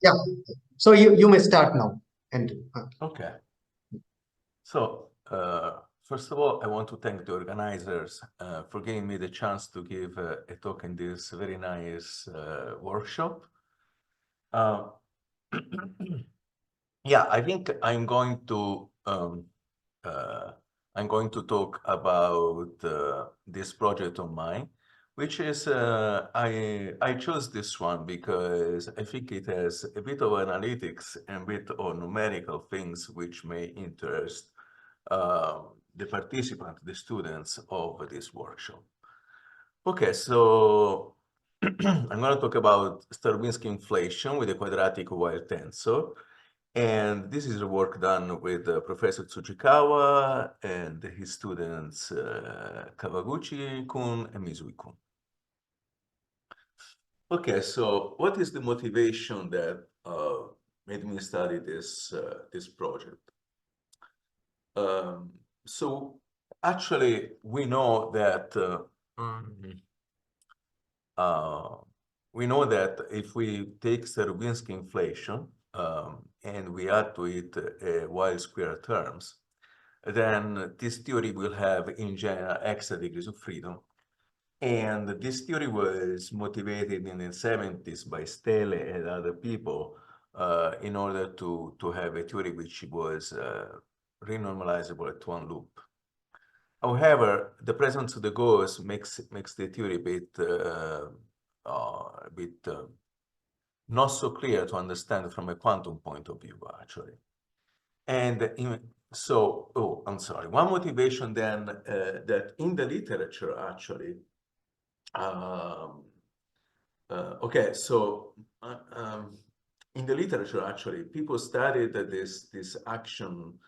Yeah. So you may start now. And Okay. So, first of all, I want to thank the organizers for giving me the chance to give a talk in this very nice workshop. Yeah, I think I'm going to talk about this project of mine, which is I chose this one because I think it has a bit of analytics and a bit of numerical things which may interest the participants, the students of this workshop. Okay, so I'm going to talk about Starobinsky inflation with a quadratic Weyl tensor. And this is the work done with Professor Tsujikawa and his students Kawaguchi-kun and Mizui-kun. Okay, so what is the motivation that made me study this project? So actually, we know that if we take Starobinsky inflation and we add to it Weyl square terms, then this theory will have in general extra degrees of freedom. And this theory was motivated in the 70s by Stelle and other people in order to have a theory which was renormalizable at one loop. However, the presence of the ghost makes the theory a bit not so clear to understand from a quantum point of view, actually. And I'm sorry. One motivation then that in the literature, actually, okay, so in the literature, actually, people studied this action,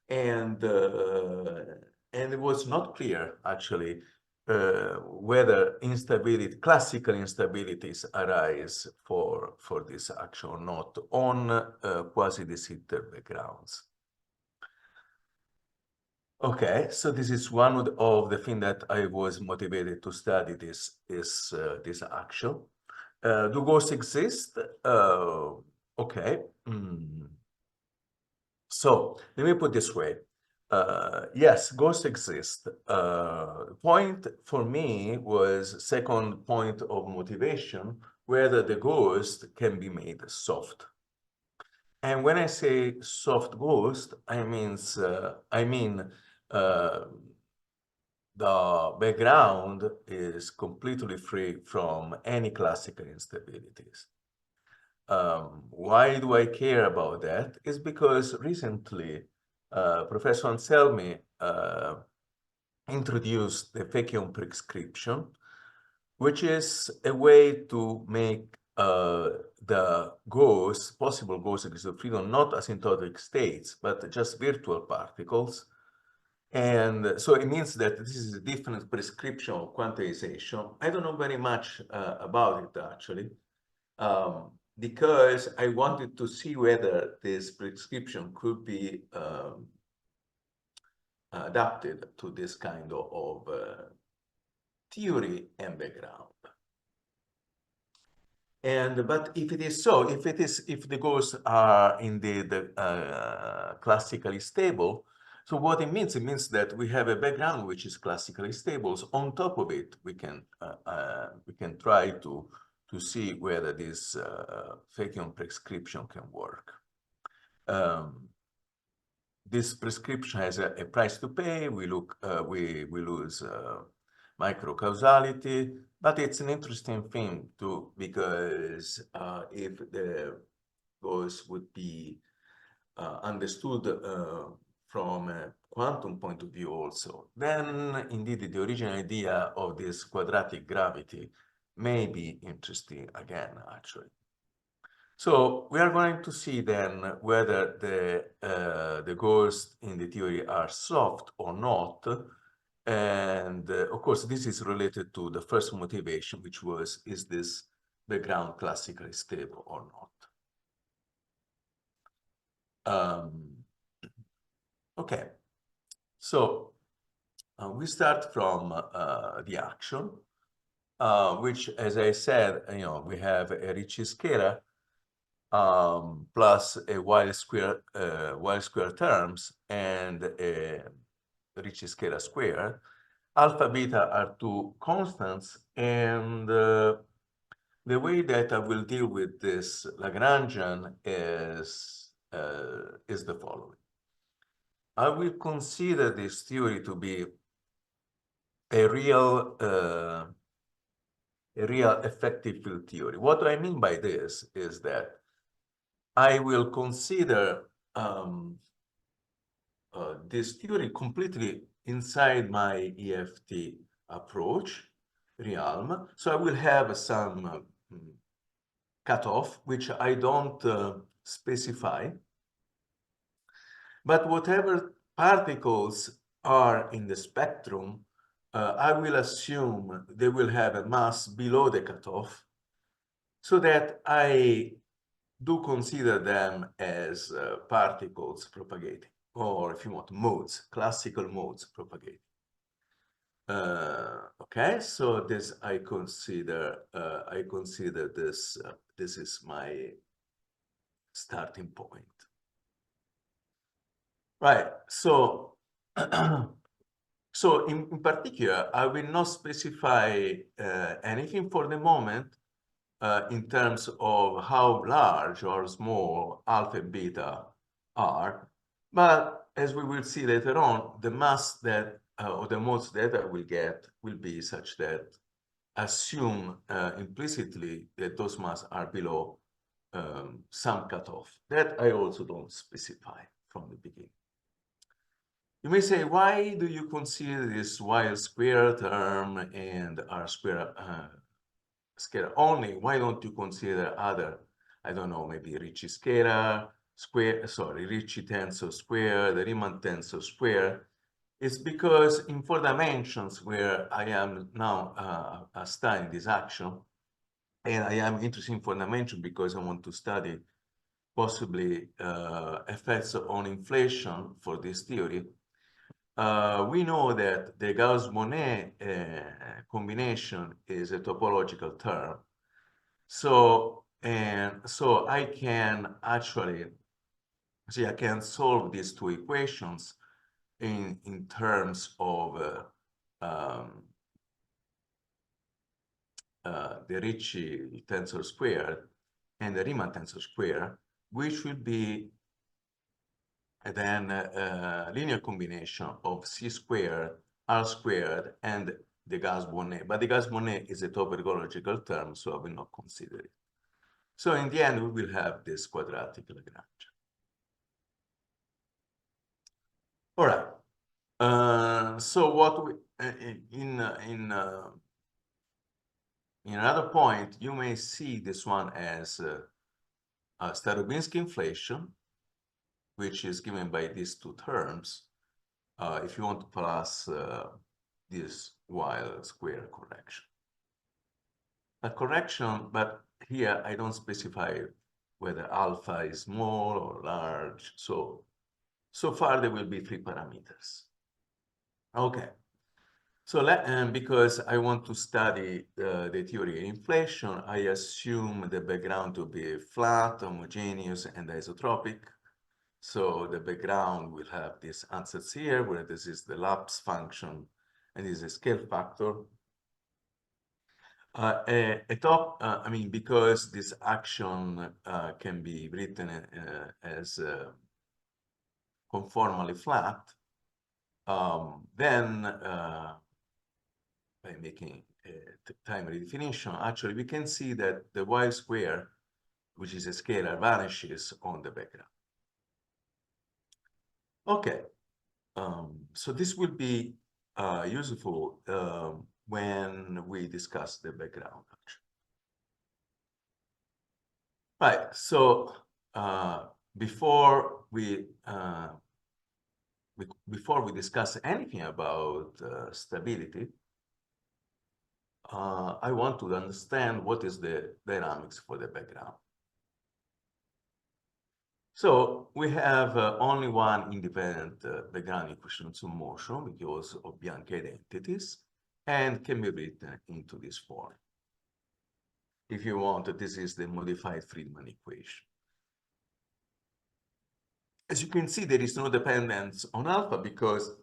and it was not clear, actually, whether classical instabilities arise for this action or not on quasi-de Sitter backgrounds. Okay, so this is one of the things that I was motivated to study this action. Do ghosts exist? Okay. So let me put this way. Yes, ghosts exist. Point for me was second point of motivation, whether the ghost can be made soft. And when I say soft ghost, I mean the background is completely free from any classical instabilities. Why do I care about that? Is because recently Professor Anselmi introduced the Fecchion prescription, which is a way to make the possible ghost degrees of freedom, not asymptotic states, but just virtual particles. And so it means that this is a different prescription of quantization. I don't know very much about it, actually, because I wanted to see whether this prescription could be adapted to this kind of theory and background. But if it is so, if the ghosts are indeed classically stable, so what it means that we have a background which is classically stable. So on top of it, we can try to see whether this Fecchion prescription can work. This prescription has a price to pay. We lose microcausality, but it's an interesting thing too, because if the ghost would be understood from a quantum point of view also, then indeed the original idea of this quadratic gravity may be interesting again, actually. So we are going to see then whether the ghosts in the theory are soft or not. And of course, this is related to the first motivation, which was, is this background classically stable or not? Okay, so we start from the action, which, as I said, we have a Ricci scalar. plus a Weyl square terms and a Ricci scalar square. Alpha, beta are two constants, and the way that I will deal with this Lagrangian is the following. I will consider this theory to be a real effective field theory. What do I mean by this is that I will consider this theory completely inside my EFT approach realm. So I will have some cutoff, which I don't specify. But whatever particles are in the spectrum, I will assume they will have a mass below the cutoff, so that I do consider them as particles propagating, or if you want, modes, classical modes propagating. Okay, so this I consider this this is my starting point. Right, so so in particular, I will not specify anything for the moment in terms of how large or small alpha and beta are, but as we will see later on, the mass that or the modes that I will get will be such that assume implicitly that those masses are below some cutoff. That I also don't specify from the beginning. You may say, why do you consider this Weyl square term and R square scalar only? Why don't you consider other, I don't know, maybe Ricci scalar square, sorry, Ricci tensor square, the Riemann tensor square? It's because in 4 dimensions where I am now studying this action, and I am interested in 4 dimensions because I want to study possibly effects on inflation for this theory. We know that the Gauss-Bonnet combination is a topological term. So I can actually see, I can solve these two equations in terms of the Ricci tensor squared and the Riemann tensor square, which will be then a linear combination of C squared, R squared, and the Gauss-Bonnet. But the Gauss-Bonnet is a topological term, so I will not consider it. So in the end, we will have this quadratic Lagrange. All right. So what we in another point, you may see this one as Starobinsky inflation, which is given by these two terms. If you want to plus this Weyl square correction. A correction, but here I don't specify whether alpha is small or large. So far there will be 3 parameters. Okay. So because I want to study the theory of inflation, I assume the background to be flat, homogeneous, and isotropic. So the background will have these ansatz here, where this is the lapse function, and this is a scale factor. I mean, because this action can be written as conformally flat, then by making a time redefinition, actually we can see that the Weyl square, which is a scalar, vanishes on the background. Okay, so this will be useful when we discuss the background action. Right, so before we discuss anything about stability, I want to understand what is the dynamics for the background. So we have only one independent background equation of motion because of Bianchi identities, and can be written into this form. If you want, this is the modified Friedmann equation. as you can see, there is no dependence on alpha because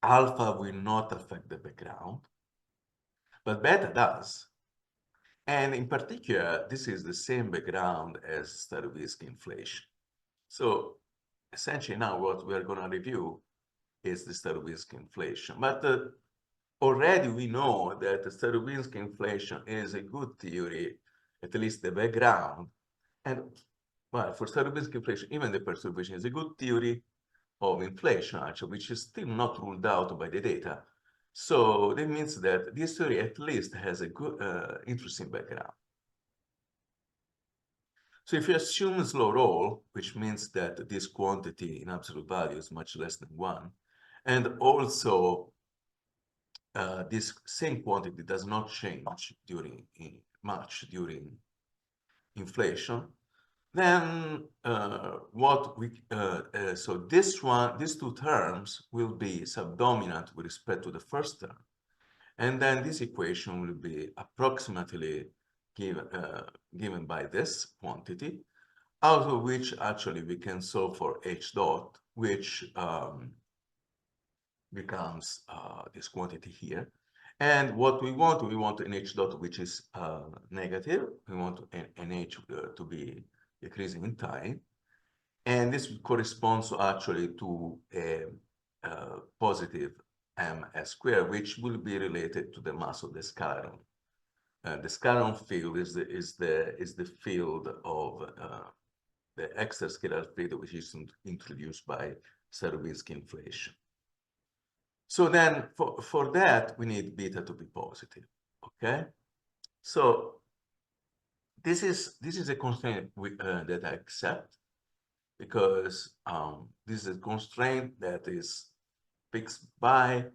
alpha will not affect the background, but beta does. And in particular, this is the same background as Starobinsky inflation. So essentially now what we are going to review is the Starobinsky inflation. But already we know that the Starobinsky inflation is a good theory, at least the background. And well, for Starobinsky inflation, even the perturbation is a good theory of inflation, actually, which is still not ruled out by the data. So that means that this theory at least has a good, interesting background. So if you assume slow roll, which means that this quantity in absolute value is much less than 1, and also this same quantity does not change much during inflation, then so these two terms will be subdominant with respect to the first term, and then this equation will be approximately given by this quantity, out of which actually we can solve for h dot, which becomes this quantity here. And what we want an h dot which is negative. We want an h to be decreasing in time. And this corresponds actually to a positive ms squared, which will be related to the mass of the scalaron. The scalaron field is the field of the extrascalar field, which is introduced by Starobinsky inflation. So then for that, we need beta to be positive, okay? So this is a constraint that I accept, because this is a constraint that is fixed by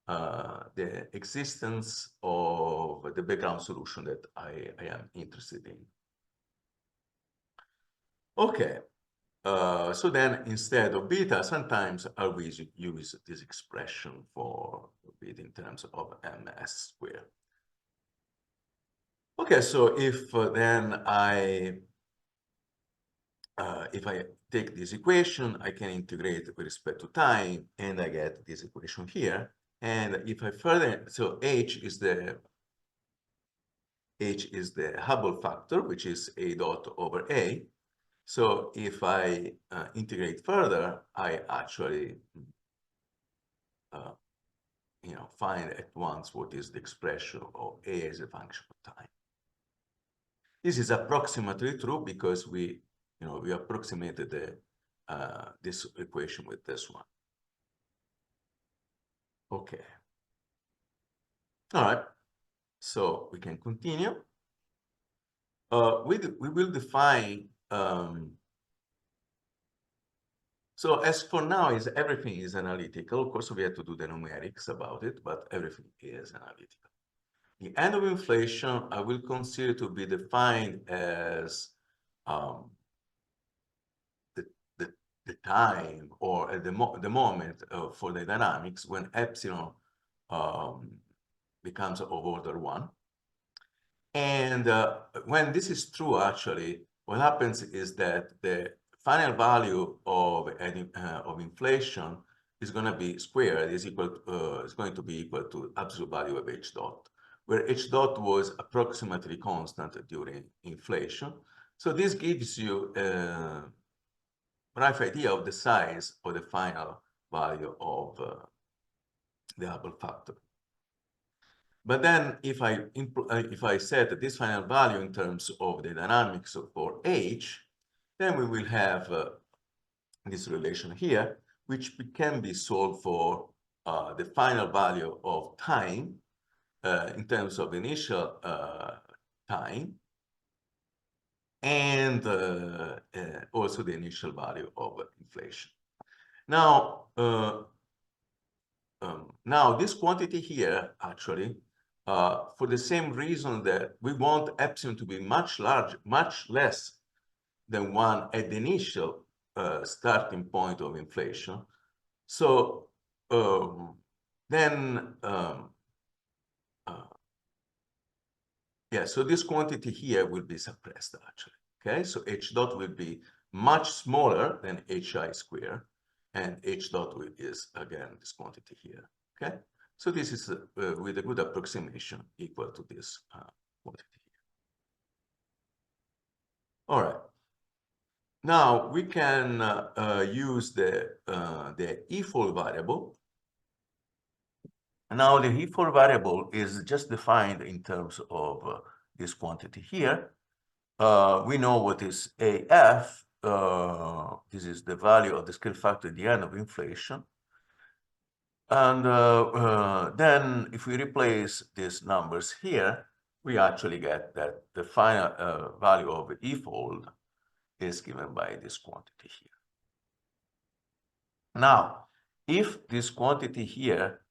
the existence of the background solution that I am interested in. Okay, so then instead of beta, sometimes I will use this expression for beta in terms of ms squared. Okay, so if then if I take this equation, I can integrate with respect to time, and I get this equation here. And if I further, so h is the Hubble factor, which is a dot over a. So if I integrate further, I actually find at once what is the expression of a as a function of time. This is approximately true because we approximated this equation with this one. Okay. All right. So we can continue. We will define. So as for now, everything is analytical. Of course, we have to do the numerics about it, but everything is analytical. The end of inflation, I will consider to be defined as the time, or at the moment for the dynamics when epsilon becomes of order 1. And when this is true, actually, what happens is that the final value of inflation is going to be squared, is going to be equal to absolute value of h dot, where h dot was approximately constant during inflation. So this gives you rough idea of the size of the final value of the Hubble factor. But then if I set this final value in terms of the dynamics for h, then we will have this relation here, which can be solved for the final value of time in terms of initial time, and also the initial value of inflation. Now, now this quantity here, actually, for the same reason that we want epsilon to be much less than 1 at the initial starting point of inflation. So yeah, so this quantity here will be suppressed, actually. Okay, so h dot will be much smaller than hi squared, and h dot is again this quantity here. Okay, so this is with a good approximation equal to this quantity here. All right. Now we can use the E4 variable. Now the E4 variable is just defined in terms of this quantity here. We know what is AF. This is the value of the scale factor at the end of inflation. And then if we replace these numbers here, we actually get that the final value of E-fold is given by this quantity here. Now, if this quantity here,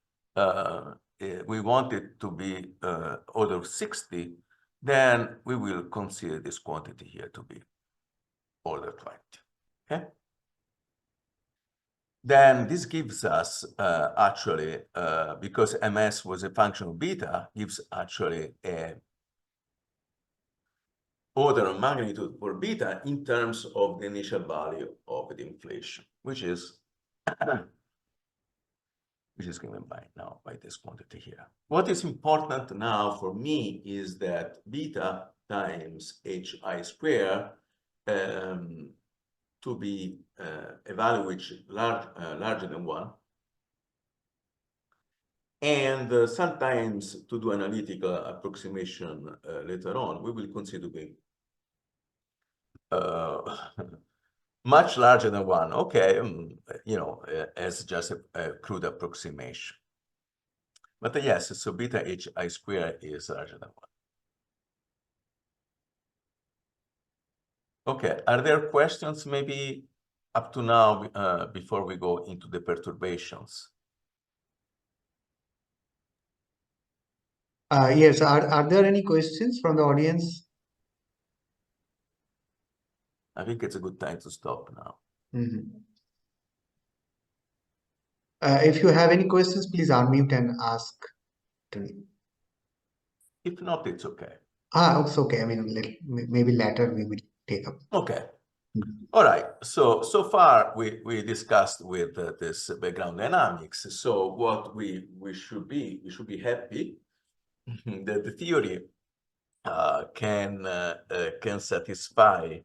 we want it to be order of 60, then we will consider this quantity here to be order 20, okay? Then this gives us actually, because ms was a function of beta, gives actually a order of magnitude for beta in terms of the initial value of the inflation, which is given by this quantity here. What is important now for me is that beta times hi squared to be a value which is larger than 1. And sometimes to do analytical approximation later on, we will consider being much larger than 1. Okay, you know, as just a crude approximation. But yes, so beta hi squared is larger than 1. Okay, are there questions maybe up to now before we go into the perturbations? Yes, are there any questions from the audience? I think it's a good time to stop now. Mm-hmm. If you have any questions, please unmute and ask to me. If not, it's okay. It's okay. I mean, maybe later we will take up. Okay. All right. So far we discussed with this background dynamics. So what we should be happy that the theory can satisfy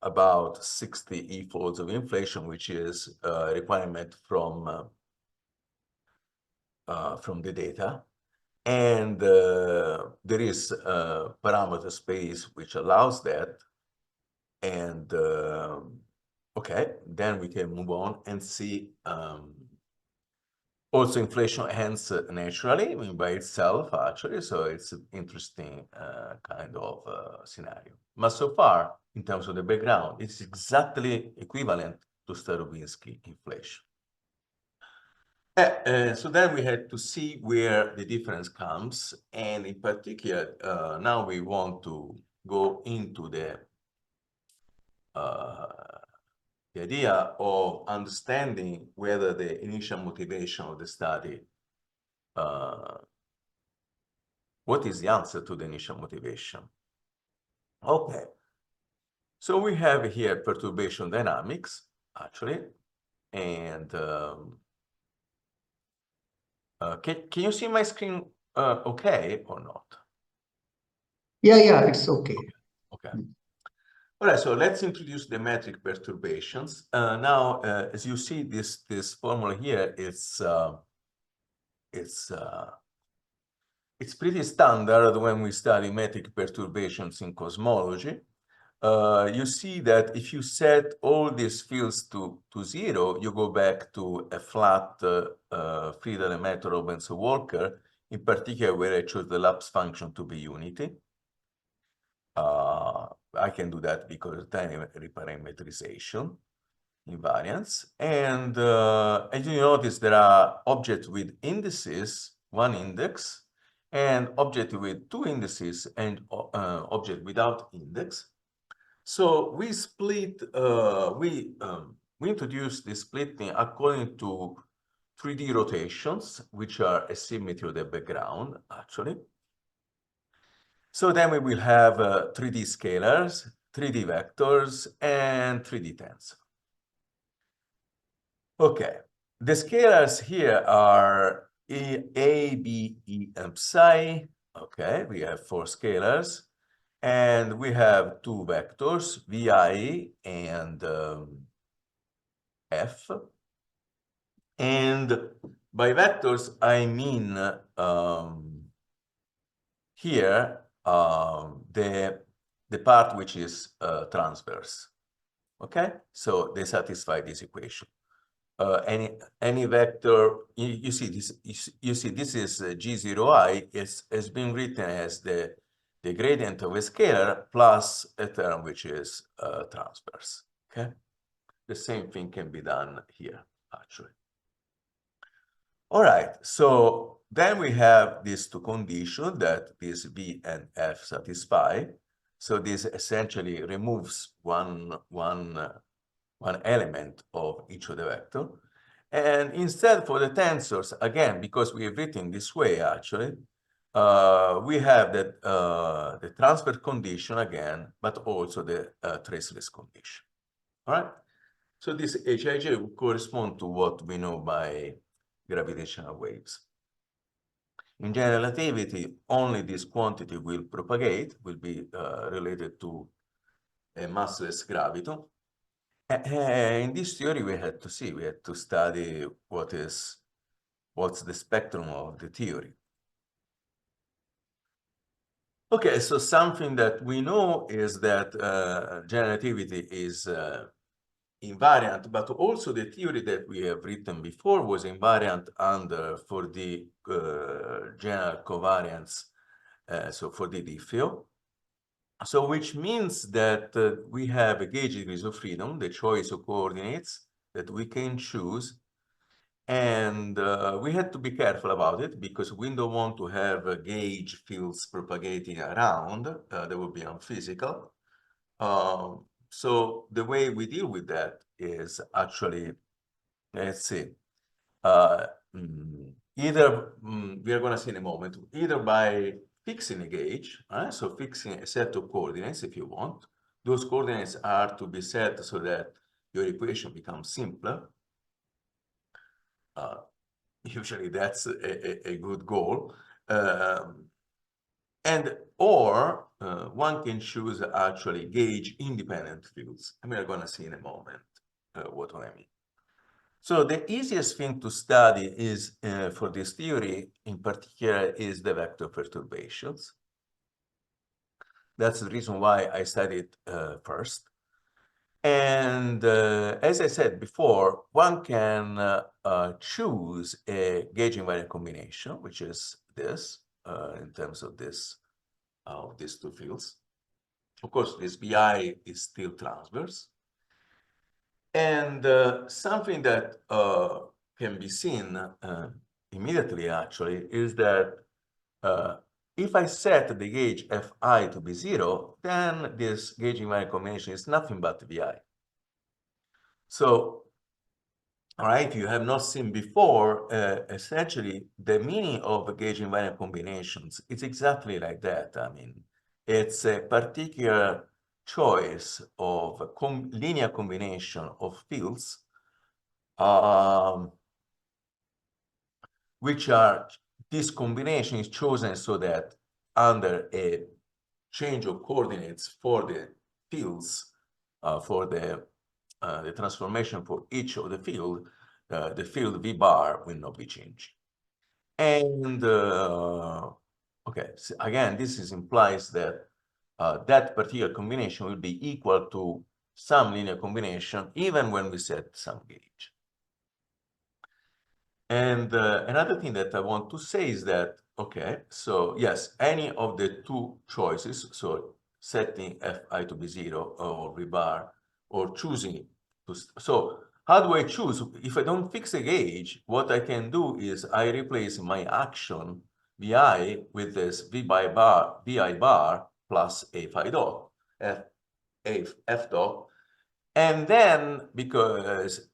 about 60 E-folds of inflation, which is a requirement from the data. And there is a parameter space which allows that. And okay, then we can move on and see also inflation ends naturally, I mean, by itself, actually. So it's an interesting kind of scenario. But so far, in terms of the background, it's exactly equivalent to Starobinsky inflation. So then we had to see where the difference comes. And in particular, now we want to go into the idea of understanding whether the initial motivation of the study, what is the answer to the initial motivation? Okay, so we have here perturbation dynamics, actually, and can you see my screen okay or not? Yeah, it's okay. Okay. All right, so let's introduce the metric perturbations. Now, as you see, this formula here, it's pretty standard when we study metric perturbations in cosmology. You see that if you set all these fields to 0, you go back to a flat Friedel-Lemaitre-Robinson-Walker, in particular where I chose the lapse function to be unity. I can do that because of time reparametrization invariance. And as you notice, there are objects with indices, one index, and object with two indices, and object without index. So we split, we introduced the splitting according to 3D rotations, which are a symmetry of the background, actually. So then we will have 3D scalars, 3D vectors and 3D tensor. Okay, the scalars here are A, B, E, and psi. Okay, we have 4 scalars. And we have 2 vectors, Vi and F. And by vectors, I mean here the part which is transverse. Okay, so they satisfy this equation. Any vector, you see this, you see this is G0I has been written as the gradient of a scalar plus a term which is transverse. Okay, the same thing can be done here actually. All right, so then we have these 2 conditions that this V and F satisfy. So this essentially removes one element of each of the vector. And instead for the tensors, again, because we have written this way actually, we have that the transfer condition again, but also the traceless condition. All right. So this Hij will correspond to what we know by gravitational waves. In general relativity, only this quantity will propagate, will be related to a massless gravity. In this theory, we had to study what's the spectrum of the theory. Okay, so something that we know is that generativity is invariant, but also the theory that we have written before was invariant under for the general covariance, so for the diffeo. So which means that we have a gauge degrees of freedom, the choice of coordinates that we can choose. And we had to be careful about it because we don't want to have gauge fields propagating around. That would be unphysical. So the way we deal with that is actually, let's see, either, we are going to see in a moment, either by fixing a gauge, so fixing a set of coordinates if you want. Those coordinates are to be set so that your equation becomes simpler. Usually that's a good goal. Or one can choose actually gauge independent fields. And we are going to see in a moment what I mean. So the easiest thing to study is for this theory in particular is the vector perturbations. That's the reason why I studied first. And as I said before, one can choose a gauge invariant combination, which is this, in terms of this, these 2 fields. Of course, this Vi is still transverse. And something that can be seen immediately, actually, is that if I set the gauge Fi to be 0, then this gauge invariant combination is nothing but Vi. So, all right, you have not seen before, essentially, the meaning of gauge invariant combinations. It's exactly like that. I mean, it's a particular choice of a linear combination of fields, which are, this combination is chosen so that under a change of coordinates for the fields, for the transformation for each of the field V bar will not be changed. And okay, so again, this implies that that particular combination will be equal to some linear combination even when we set some gauge. And another thing that I want to say is that, okay, so yes, any of the 2 choices, so setting Fi to be 0 or V bar, or choosing to, so how do I choose? If I don't fix a gauge, what I can do is I replace my action Vi with this Vi bar plus a phi dot, F dot. And then, because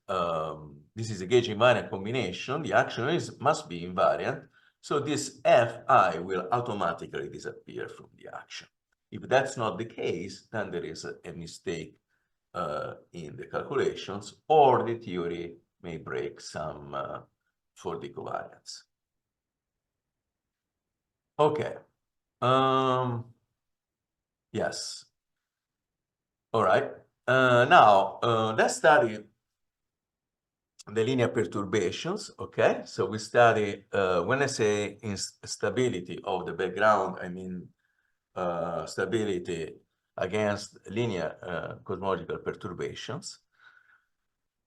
this is a gauge invariant combination, the action must be invariant. So this Fi will automatically disappear from the action. If that's not the case, then there is a mistake in the calculations, or the theory may break some Ford equivariance. Okay. Yes. All right. Now, let's study the linear perturbations. Okay. So we study, when I say instability of the background, I mean stability against linear cosmological perturbations.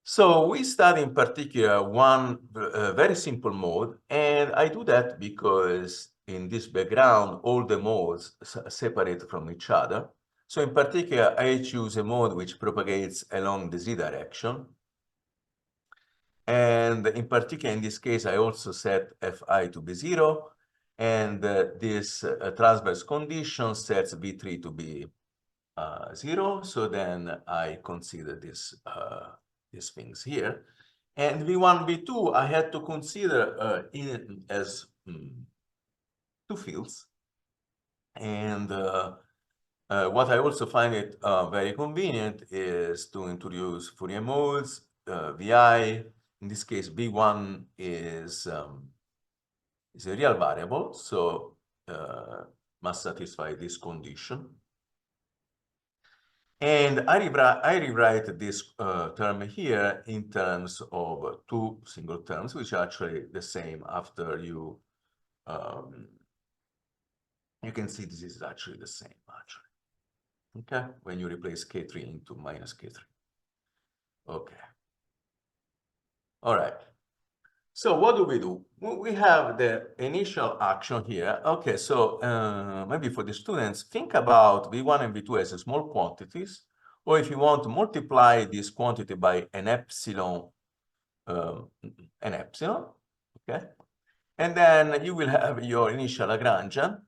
So we study in particular one very simple mode, and I do that because in this background, all the modes separate from each other. So in particular, I choose a mode which propagates along the z direction. And in particular, in this case, I also set Fi to be 0, and this transverse condition sets V3 to be 0. So then I consider these things here. And V1, V2, I had to consider as two fields. And what I also find it very convenient is to introduce Fourier modes, Vi. In this case, V1 is a real variable, so must satisfy this condition. And I rewrite this term here in terms of two single terms, which are actually the same after you can see this is actually the same, actually. Okay, when you replace K3 into minus K3. Okay. All right. So what do? We have the initial action here. Okay, so maybe for the students, think about V1 and V2 as small quantities, or if you want to multiply this quantity by an epsilon, okay? And then you will have your initial Lagrangian,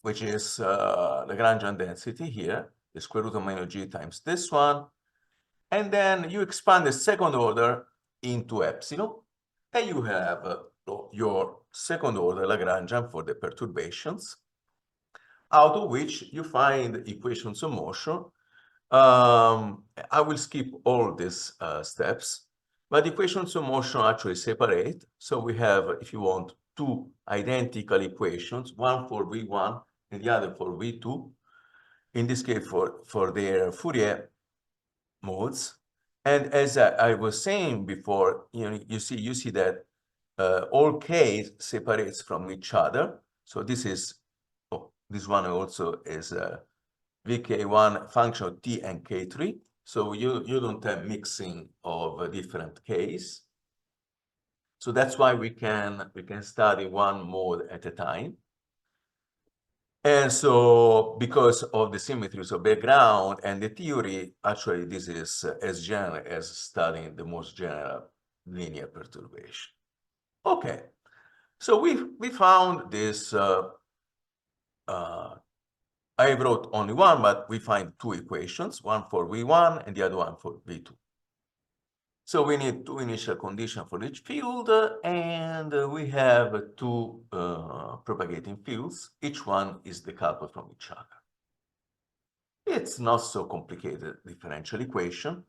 which is Lagrangian density here, the square root of minus g times this one. And then you expand the second order into epsilon, and you have your second order Lagrangian for the perturbations, out of which you find equations of motion. I will skip all these steps, but equations of motion actually separate. So we have, if you want, two identical equations, one for V1 and the other for V2, in this case for their Fourier modes. And as I was saying before, you see that all k separates from each other. So this is, this one also is vk1 function of t and k3. So you don't have mixing of different k's. So that's why we can study one mode at a time. And so because of the symmetries of background and the theory, actually this is as general as studying the most general linear perturbation. Okay, so we found this, I wrote only one, but we find two equations, one for V1 and the other one for V2. So we need two initial conditions for each field, and we have two propagating fields. Each one is decoupled from each other. It's not so complicated differential equation.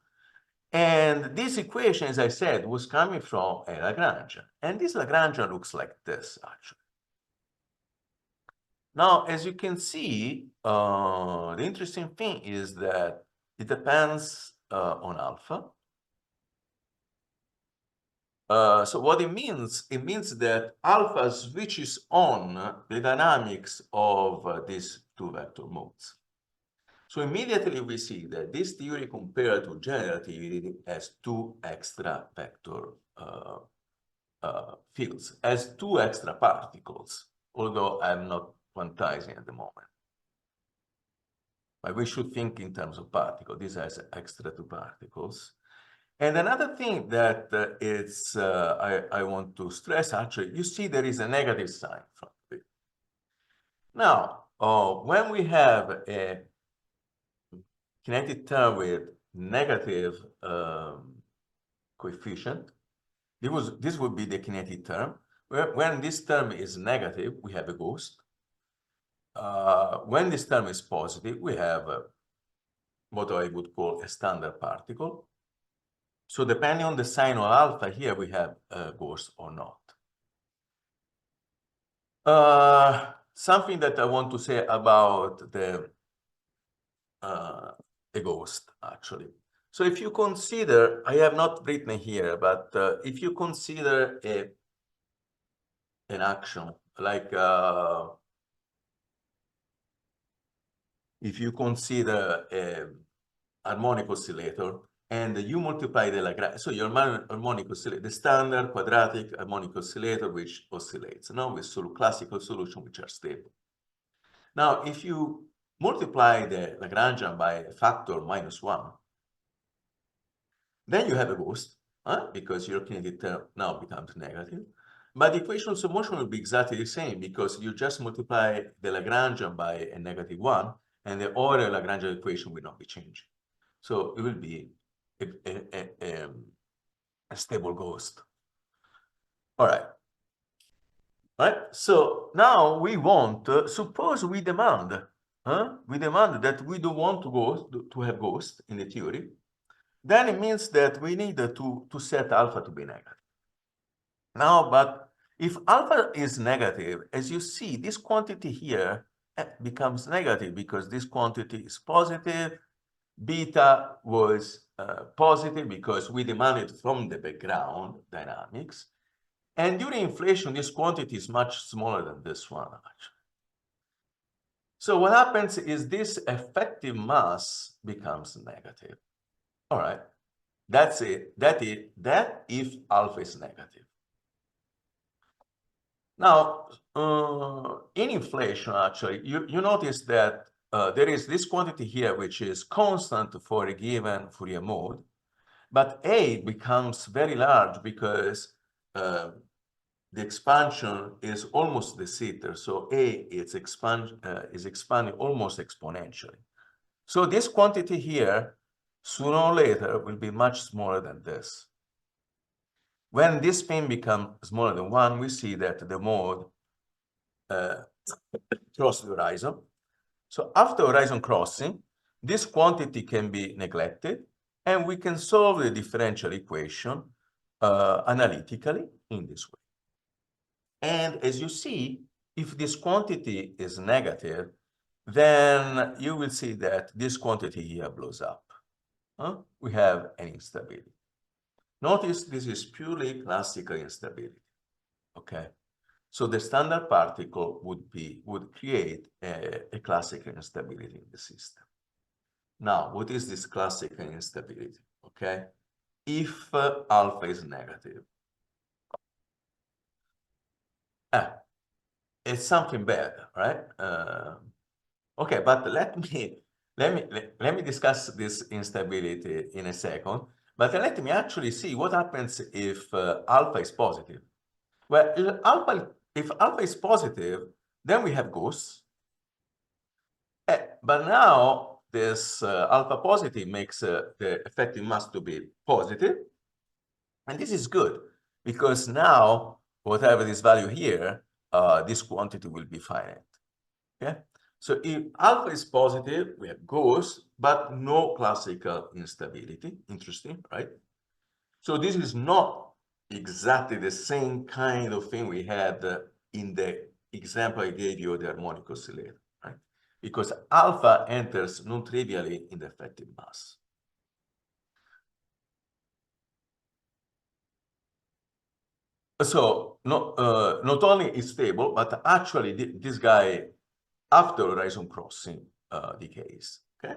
And this equation, as I said, was coming from a Lagrangian. And this Lagrangian looks like this, actually. Now, as you can see, the interesting thing is that it depends on alpha. So what it means that alpha switches on the dynamics of these two vector modes. So immediately we see that this theory compared to general relativity has two extra vector fields, has two extra particles, although I'm not quantizing at the moment. But we should think in terms of particles. This has extra two particles. And another thing that I want to stress, actually, you see there is a negative sign from it. Now, when we have a kinetic term with negative coefficient, this would be the kinetic term. When this term is negative, we have a ghost. when this term is positive, we have what I would call a standard particle. So depending on the sign of alpha here, we have a ghost or not. Something that I want to say about the ghost, actually. So if you consider, I have not written here, but if you consider an action, like if you consider an harmonic oscillator, and you multiply the Lagrange, so your harmonic oscillator, the standard quadratic harmonic oscillator, which oscillates, now with classical solution, which are stable. Now, if you multiply the Lagrangian by a factor -1, then you have a ghost, because your kinetic term now becomes negative. But the equations of motion will be exactly the same, because you just multiply the Lagrangian by a -1, and the order Lagrangian equation will not be changing. So it will be a stable ghost. All right. Right? So now we want, suppose we demand, that we don't want to have ghosts in the theory, then it means that we need to set alpha to be negative. Now, but if alpha is negative, as you see, this quantity here becomes negative because this quantity is positive. Beta was positive because we demanded from the background dynamics. And during inflation, this quantity is much smaller than this one, actually. So what happens is this effective mass becomes negative. All right, that's it. That if alpha is negative. Now, in inflation, actually, you notice that there is this quantity here, which is constant for a given Fourier mode, but A becomes very large because the expansion is almost de Sitter. So A is expanding almost exponentially. So this quantity here, sooner or later, will be much smaller than this. When this spin becomes smaller than 1, we see that the mode crosses the horizon. So after horizon crossing, this quantity can be neglected, and we can solve the differential equation analytically in this way. And as you see, if this quantity is negative, then you will see that this quantity here blows up. We have an instability. Notice this is purely classical instability, okay? So the standard particle would create a classical instability in the system. Now, what is this classical instability, okay? If alpha is negative, it's something bad, right? Okay, but let me discuss this instability in a second. But let me actually see what happens if alpha is positive. Well, if alpha is positive, then we have ghosts. But now this alpha positive makes the effective mass to be positive. And this is good because now, whatever this value here, this quantity will be finite. Okay? So if alpha is positive, we have ghosts, but no classical instability. Interesting, right? So this is not exactly the same kind of thing we had in the example I gave you, the harmonic oscillator, right? Because alpha enters non-trivially in the effective mass. So not only is stable, but actually this guy, after horizon crossing, decays. Okay.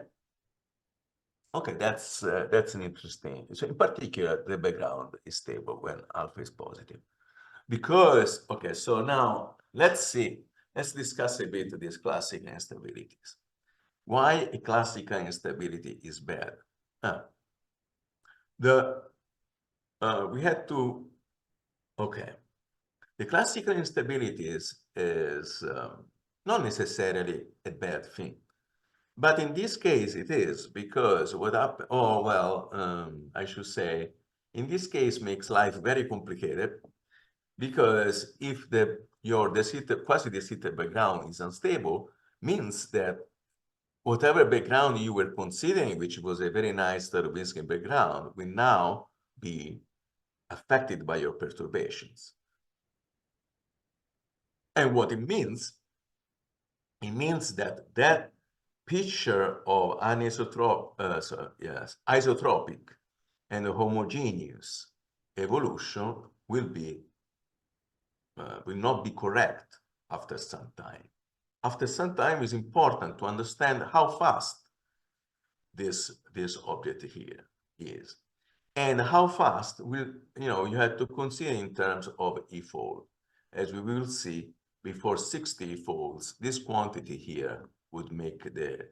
Okay, that's an interesting. So in particular, the background is stable when alpha is positive. Because, okay, so now let's discuss a bit these classical instabilities. Why a classical instability is bad? We had to, okay, the classical instability is not necessarily a bad thing. But in this case, it is, because what happened, I should say, in this case makes life very complicated, because if your quasi-de Sitter background is unstable, means that whatever background you were considering, which was a very nice Starobinsky background, will now be affected by your perturbations. And what it means that that picture of isotropic and homogeneous evolution will not be correct after some time. After some time, it's important to understand how fast this object here is, and how fast you have to consider in terms of e-fold. As we will see, before 60 folds, this quantity here would make the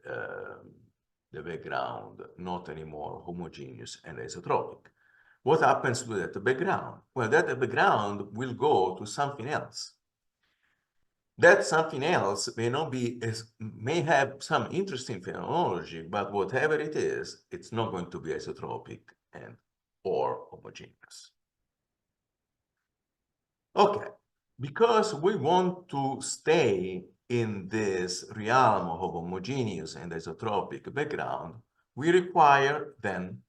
background not anymore homogeneous and isotropic. What happens to that background? Well, that background will go to something else. That something else may have some interesting phenomenology, but whatever it is, it's not going to be isotropic or homogeneous. Okay, because we want to stay in this realm of homogeneous and isotropic background, we require then,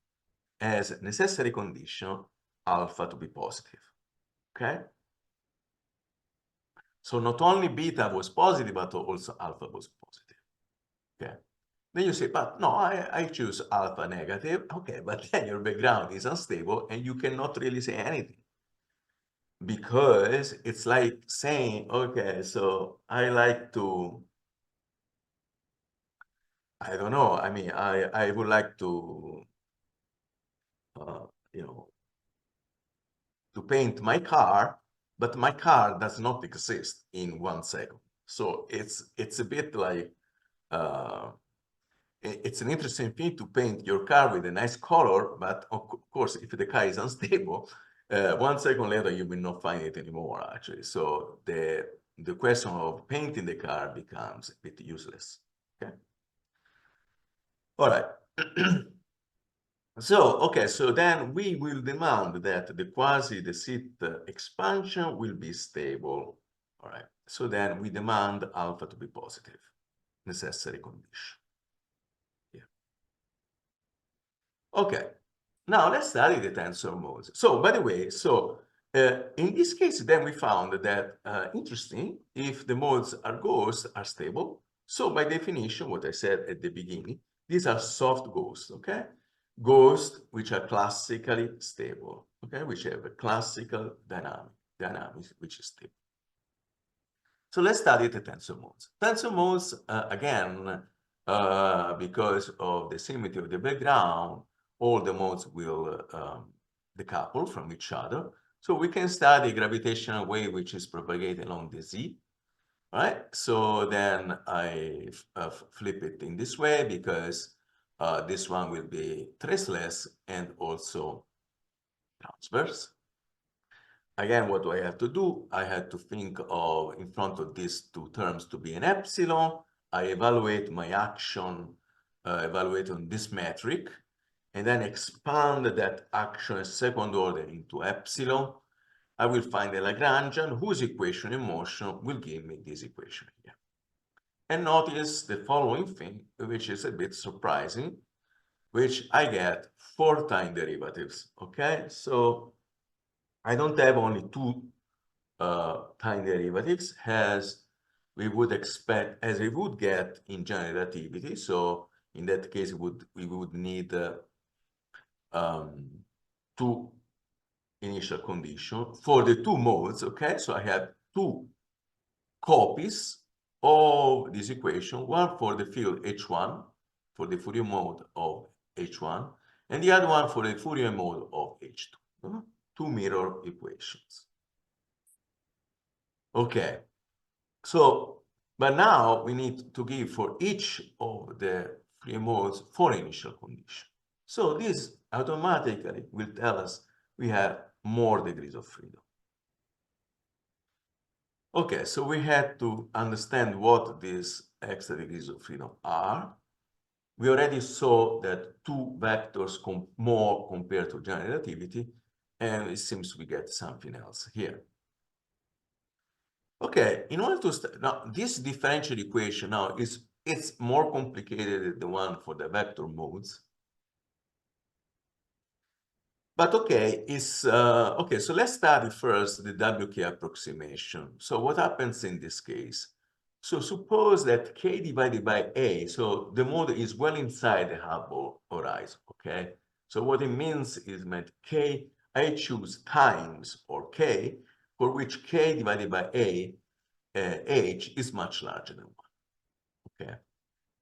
as a necessary condition, alpha to be positive. Okay? So not only beta was positive, but also alpha was positive. Okay. Then you say, but no, I choose alpha negative. Okay, but then your background is unstable and you cannot really say anything. Because it's like saying, okay, so I like to, I don't know, I mean, I would like to, to paint my car, but my car does not exist in 1 second. So it's a bit like, it's an interesting thing to paint your car with a nice color, but of course, if the car is unstable, 1 second later, you will not find it anymore, actually. So the question of painting the car becomes a bit useless, okay? All right. So then we will demand that the de Sitter expansion will be stable. All right. So then we demand alpha to be positive, necessary condition. Yeah. Okay. Now let's study the tensor modes. So by the way, in this case, then we found that interesting, if the modes are ghosts, are stable. So by definition, what I said at the beginning, these are soft ghosts, okay? Ghosts which are classically stable, okay? Which have a classical dynamics which is stable. So let's study the tensor modes. Tensor modes, again, because of the symmetry of the background, all the modes will decouple from each other. So we can study gravitational wave which is propagated along the z, right? So then I flip it in this way because this one will be traceless and also transverse. Again, what do I have to do? I have to think of, in front of these two terms, to be an epsilon. I evaluate my action, evaluate on this metric, and then expand that action as second order into epsilon. I will find a Lagrangian whose equation in motion will give me this equation here. And notice the following thing, which is a bit surprising, which I get 4 time derivatives, okay? So I don't have only 2 time derivatives as we would expect, as we would get in general relativity. So in that case, we would need 2 initial conditions for the 2 modes, okay? So I have 2 copies of this equation, one for the field H1, for the Fourier mode of H1, and the other one for the Fourier mode of H2. 2 mirror equations. Okay, so, but now we need to give for each of the 3 modes 4 initial conditions. So this automatically will tell us we have more degrees of freedom. Okay, so we had to understand what these extra degrees of freedom are. We already saw that 2 vectors more compared to general relativity, and it seems we get something else here. Okay, in order to now this differential equation now it's more complicated than the one for the vector modes. But okay, okay, so let's study first the WK approximation. So what happens in this case? So suppose that K divided by A, so the mode is well inside the Hubble horizon, okay? So what it means is that K, I choose times or K, for which K divided by A, H is much larger than 1, okay?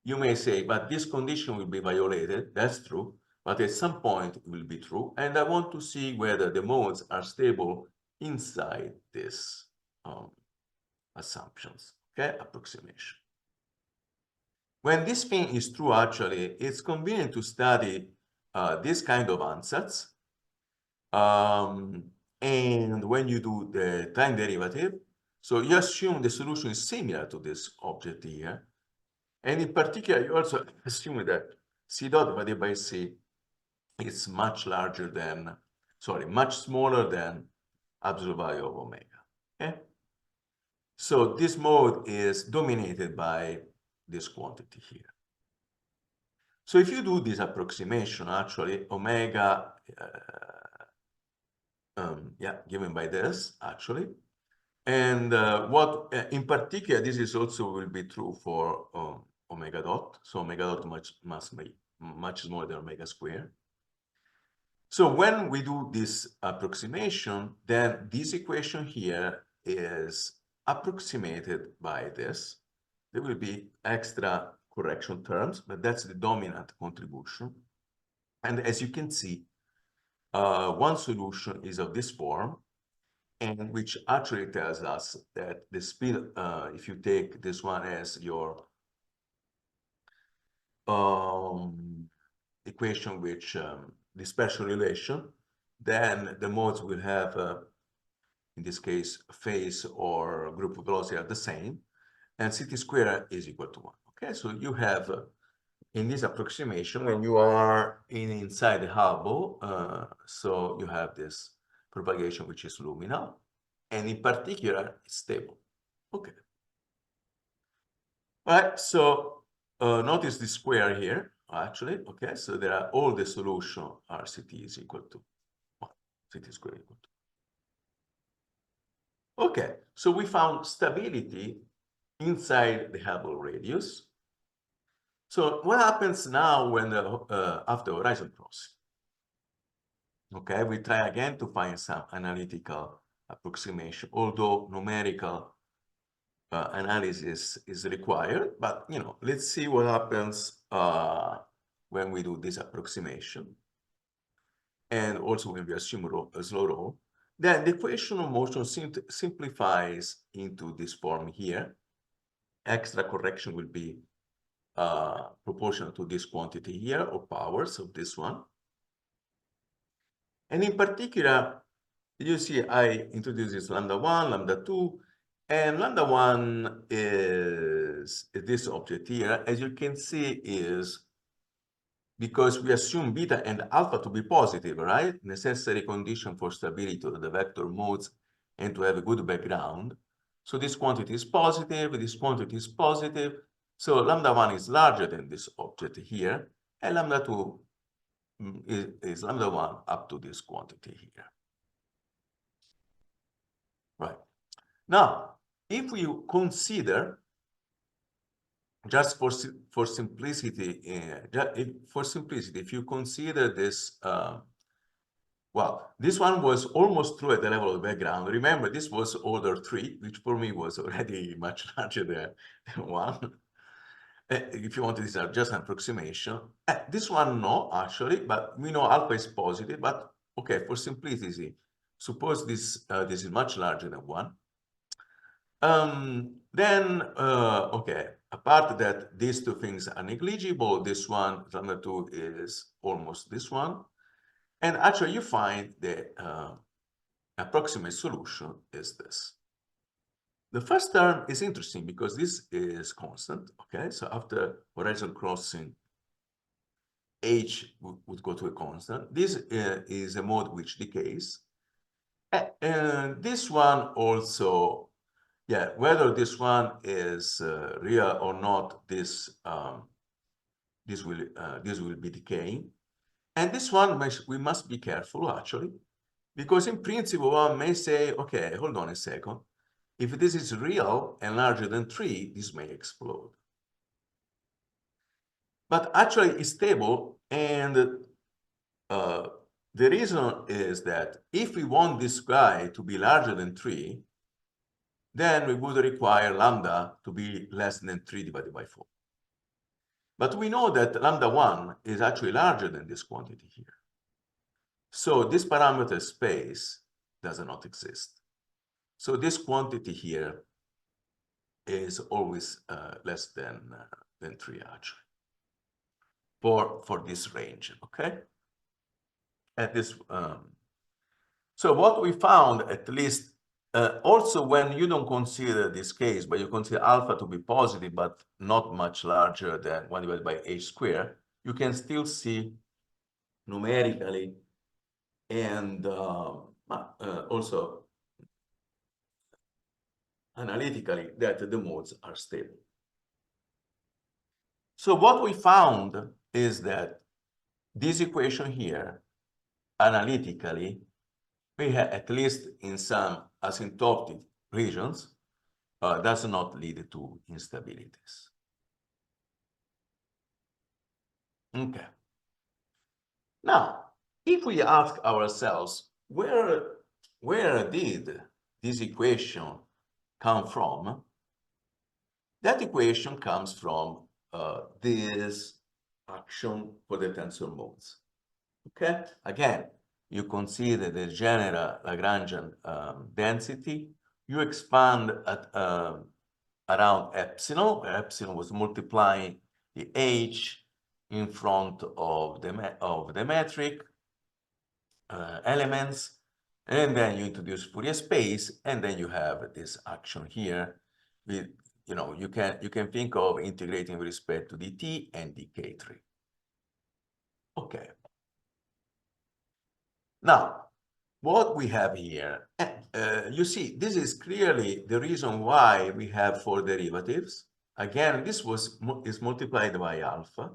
You may say, but this condition will be violated. That's true. But at some point it will be true. And I want to see whether the modes are stable inside this assumptions, okay, approximation. When this thing is true, actually, it's convenient to study this kind of ansatz. And when you do the time derivative, so you assume the solution is similar to this object here. And in particular, you also assume that C dot divided by C is much larger than, sorry, much smaller than absolute value of omega. Okay? So this mode is dominated by this quantity here. So if you do this approximation, actually, omega, given by this, actually, and what, in particular, this is also will be true for omega dot. So omega dot must be much smaller than omega squared. So when we do this approximation, then this equation here is approximated by this. There will be extra correction terms, but that's the dominant contribution. And as you can see, one solution is of this form, and which actually tells us that the speed, if you take this one as your equation which the special relation, then the modes will have, in this case, phase or group velocity are the same, and CT squared is equal to 1. Okay, so you have, in this approximation, when you are inside the Hubble, so you have this propagation which is luminal, and in particular, it's stable. Okay. All right, so notice the square here, actually. Okay, so there are all the solution are CT is equal to 1, CT squared equal to. Okay, so we found stability inside the Hubble radius. So what happens now when after horizon crossing? Okay, we try again to find some analytical approximation, although numerical analysis is required. But let's see what happens when we do this approximation, and also when we assume a slow roll. Then the equation of motion simplifies into this form here. Extra correction will be proportional to this quantity here, or powers of this one. And in particular, you see I introduce this lambda 1, lambda 2, and lambda 1 is this object here. As you can see, is because we assume beta and alpha to be positive, right? Necessary condition for stability of the vector modes and to have a good background. So this quantity is positive, this quantity is positive. So lambda 1 is larger than this object here, and lambda 2 is lambda 1 up to this quantity here. Right. Now, if we consider, just for simplicity, if you consider this, well, this one was almost true at the level of the background. Remember, this was order 3, which for me was already much larger than 1. If you want, these are just an approximation. This one, no, actually, but we know alpha is positive. But okay, for simplicity, suppose this is much larger than 1. Then, okay, apart that these two things are negligible, this one, lambda 2, is almost this one. And actually, you find the approximate solution is this. The first term is interesting because this is constant, okay? So after horizon crossing, H would go to a constant. This is a mode which decays. And this one also, yeah, whether this one is real or not, this will be decaying. And this one, we must be careful, actually, because in principle, one may say, okay, hold on a second. If this is real and larger than 3, this may explode. But actually, it's stable, and the reason is that if we want this guy to be larger than 3, then we would require lambda to be less than 3 divided by 4. But we know that lambda 1 is actually larger than this quantity here. So this parameter space does not exist. So this quantity here is always less than 3, actually, for this range, okay? At this, so what we found, at least, also when you don't consider this case, but you consider alpha to be positive, but not much larger than 1 divided by h squared, you can still see numerically and also analytically that the modes are stable. So what we found is that this equation here, analytically, we have, at least in some asymptotic regions, does not lead to instabilities. Okay. Now, if we ask ourselves, where did this equation come from? That equation comes from this action for the tensor modes. Okay? Again, you consider the general Lagrangian density. You expand at around epsilon, where epsilon was multiplying the h in front of the metric elements, and then you introduce Fourier space, and then you have this action here. With, you can think of integrating with respect to dt and dk3. Okay. Now, what we have here, you see, this is clearly the reason why we have 4 derivatives. Again, this is multiplied by alpha.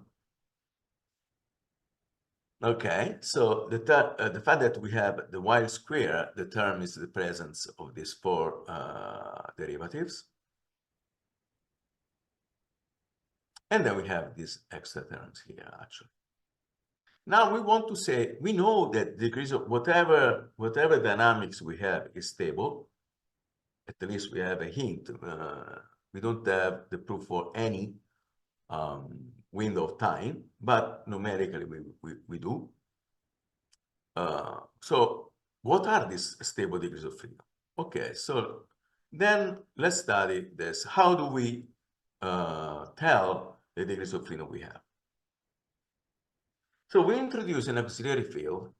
Okay, so the fact that we have the Weyl square determines the presence of these 4 derivatives. And then we have these extra terms here, actually. Now we want to say, we know that degrees of whatever dynamics we have is stable. At least we have a hint. We don't have the proof for any window of time, but numerically we do. So what are these stable degrees of freedom? Okay, so then let's study this. How do we tell the degrees of freedom we have? So we introduce an auxiliary field.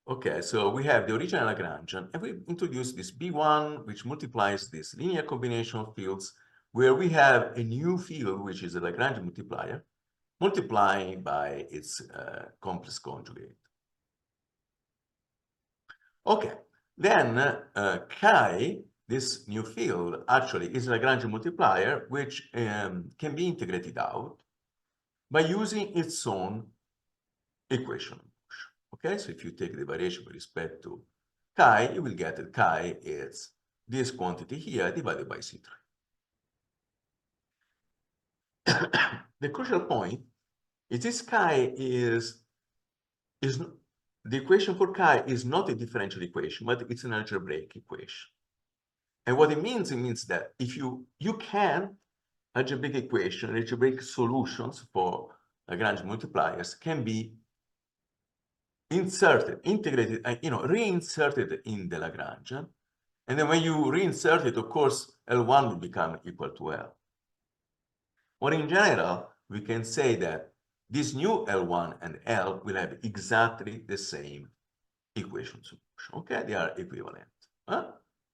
Okay, so we have the original Lagrangian, and we introduce this B1, which multiplies this linear combination of fields, where we have a new field, which is a Lagrangian multiplier, multiplying by its complex conjugate. Okay, then chi, this new field, actually is a Lagrangian multiplier, which can be integrated out by using its own equation. Okay, so if you take the variation with respect to chi, you will get that chi is this quantity here divided by C3. The crucial point is this chi is the equation for chi is not a differential equation, but it's an algebraic equation. And what it means that if you can algebraic equation, algebraic solutions for Lagrange multipliers can be inserted, integrated, reinserted in the Lagrangian. And then when you reinsert it, of course, L1 will become equal to L. Or in general, we can say that this new L1 and L will have exactly the same equation solution. Okay, they are equivalent.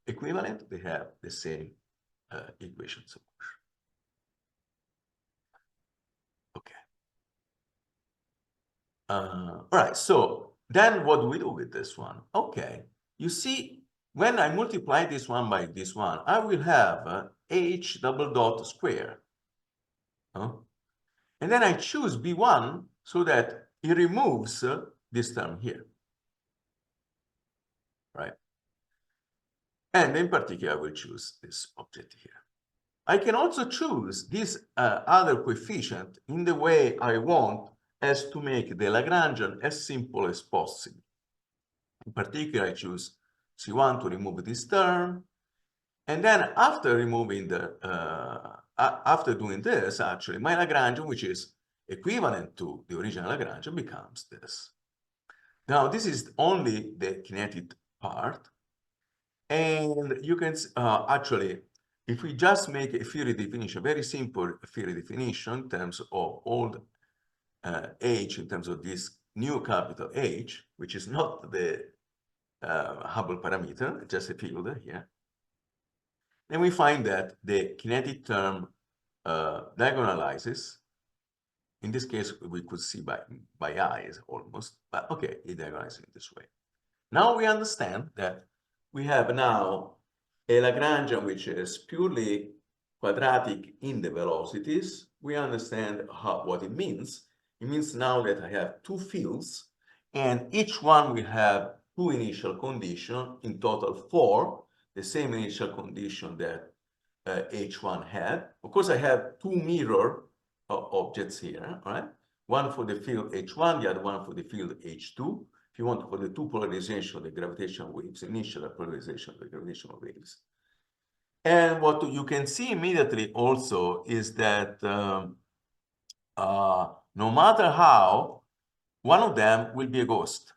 Equivalent, they have the same equation solution. Okay. All right, so then what do we do with this one? Okay, you see, when I multiply this one by this one, I will have h double dot square. And then I choose B1 so that it removes this term here, right? And in particular, I will choose this object here. I can also choose this other coefficient in the way I want, as to make the Lagrangian as simple as possible. In particular, I choose C1 to remove this term. And then after removing after doing this, actually, my Lagrangian, which is equivalent to the original Lagrangian, becomes this. Now, this is only the kinetic part. And you can actually, if we just make a Fourier definition, very simple Fourier definition in terms of old H, in terms of this new capital H, which is not the Hubble parameter, just a field here, then we find that the kinetic term diagonalizes. In this case, we could see by eyes almost, but okay, it diagonalizes in this way. Now we understand that we have now a Lagrangian which is purely quadratic in the velocities. We understand what it means. It means now that I have two fields, and each one will have two initial conditions, in total 4, the same initial condition that H1 had. Of course, I have two mirror objects here, right? One for the field H1, the other one for the field H2. If you want, for the two polarization of the gravitational waves, initial polarization of the gravitational waves. And what you can see immediately also is that no matter how, one of them will be a ghost.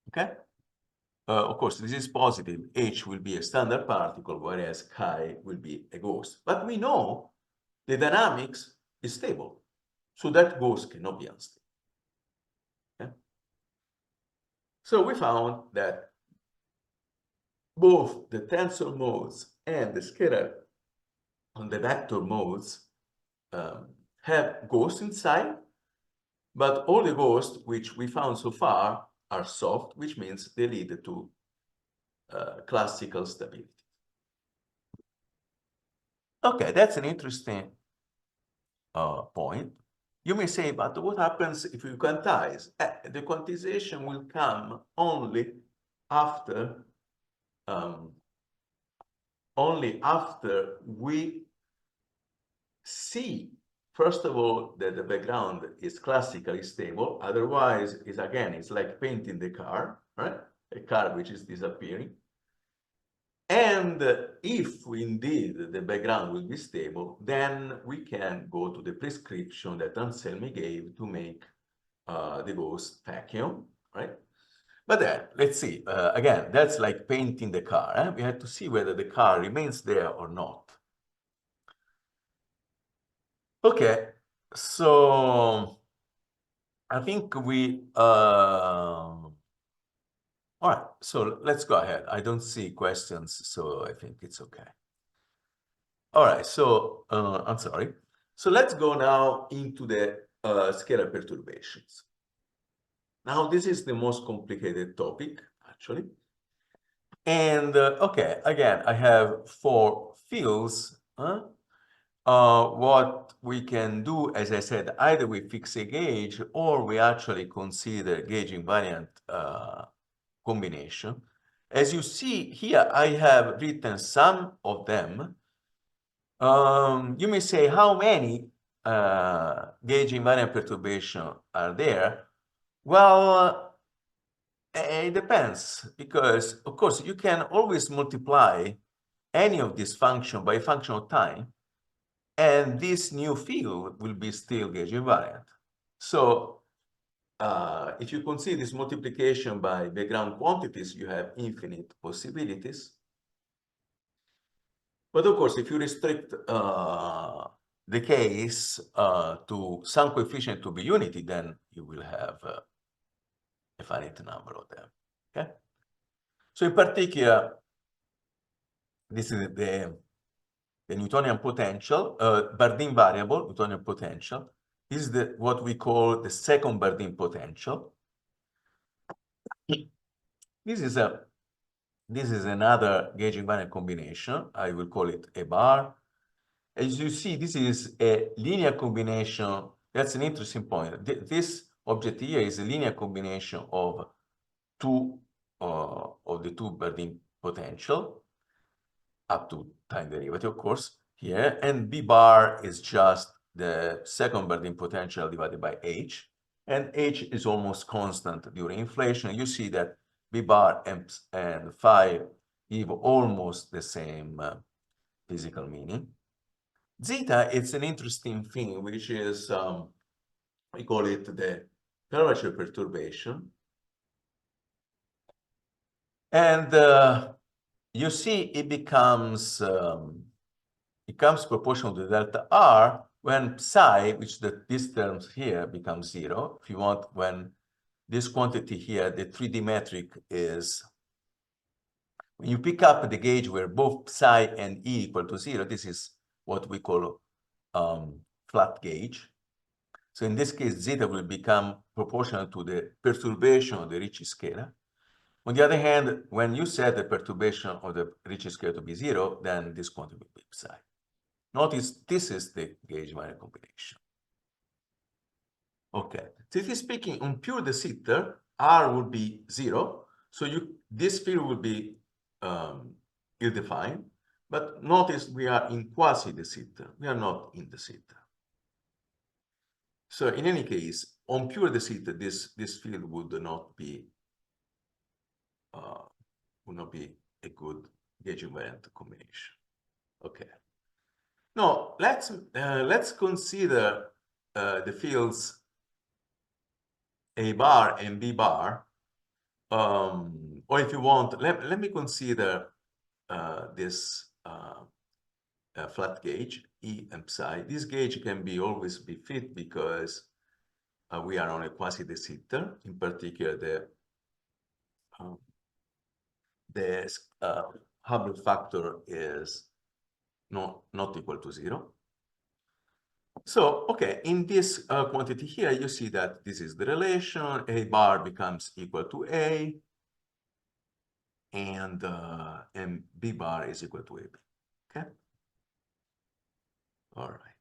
Okay? Of course, this is positive. H will be a standard particle, whereas chi will be a ghost. But we know the dynamics is stable, so that ghost cannot be unstable. Okay? So we found that both the tensor modes and the scalar on the vector modes have ghosts inside, but all the ghosts which we found so far are soft, which means they lead to classical stability. Okay, that's an interesting point. You may say, but what happens if you quantize? The quantization will come only after we see, first of all, that the background is classically stable. Otherwise, it's like painting the car, right? A car which is disappearing. And if indeed the background will be stable, then we can go to the prescription that Anselmi gave to make the ghost vacuum, right? But then, let's see, again, that's like painting the car. We have to see whether the car remains there or not. Okay, so I think all right, so let's go ahead. I don't see questions, so I think it's okay. All right, so I'm sorry. So let's go now into the scalar perturbations. Now, this is the most complicated topic, actually. And okay, again, I have 4 fields. What we can do, as I said, either we fix a gauge or we actually consider gauge invariant combination. As you see here, I have written some of them. You may say, how many gauge invariant perturbation are there? Well, it depends, because, of course, you can always multiply any of these functions by a function of time, and this new field will be still gauge invariant. So if you consider this multiplication by background quantities, you have infinite possibilities. But of course, if you restrict the case to some coefficient to be unity, then you will have a finite number of them. Okay? So in particular, this is the Newtonian potential, Bardeen variable, Newtonian potential, is what we call the second Bardeen potential. This is This is another gauge invariant combination. I will call it a bar. As you see, this is a linear combination. That's an interesting point. This object here is a linear combination of the two Bardeen potential up to time derivative, of course, here. And B bar is just the second Bardeen potential divided by H. And H is almost constant during inflation. You see that B bar and phi give almost the same physical meaning. Zeta, it's an interesting thing, which is, we call it the curvature perturbation. And you see it becomes proportional to delta R when psi, which these terms here becomes 0. If you want, when this quantity here, the 3D metric is, when you pick up the gauge where both psi and E equal to 0, this is what we call flat gauge. So in this case, zeta will become proportional to the perturbation of the Ricci scalar. On the other hand, when you set the perturbation of the Ricci scalar to be 0, then this quantity will be psi. Notice this is the gauge invariant combination. Okay, strictly speaking, on pure de Sitter, R would be 0. So this field will be ill-defined. But notice we are in quasi de Sitter. We are not in de Sitter. So in any case, on pure de Sitter, this field would not be a good gauge invariant combination. Okay. Now let's consider the fields A bar and B bar. Or if you want, let me consider this flat gauge, E and psi. This gauge can always be fit because we are on a quasi de Sitter. In particular, the Hubble factor is not equal to 0. So, okay, in this quantity here, you see that this is the relation. A bar becomes equal to A, and B bar is equal to AB. Okay? All right.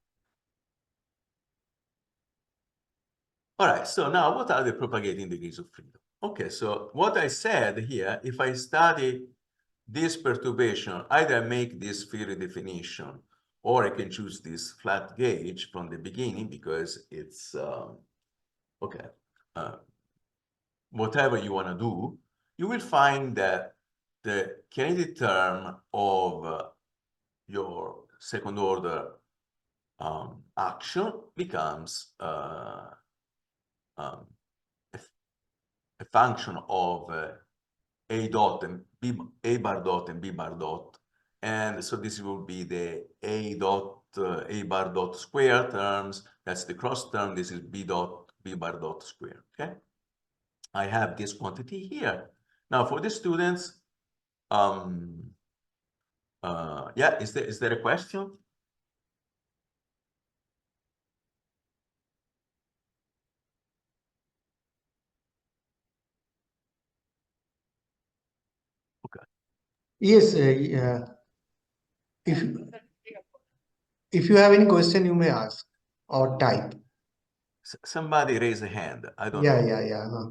All right, so now what are the propagating degrees of freedom? Okay, so what I said here, if I study this perturbation, either I make this Fourier definition, or I can choose this flat gauge from the beginning because it's, okay, whatever you want to do, you will find that the kinetic term of your second order action becomes a function of A dot and A bar dot and B bar dot. And so this will be the A dot, A bar dot square terms. That's the cross term. This is B dot, B bar dot square, okay? I have this quantity here. Now for the students, yeah, is there a question? Okay. Yes, if you have any question, you may ask or type. Somebody raise a hand. I don't Yeah, know. yeah, yeah.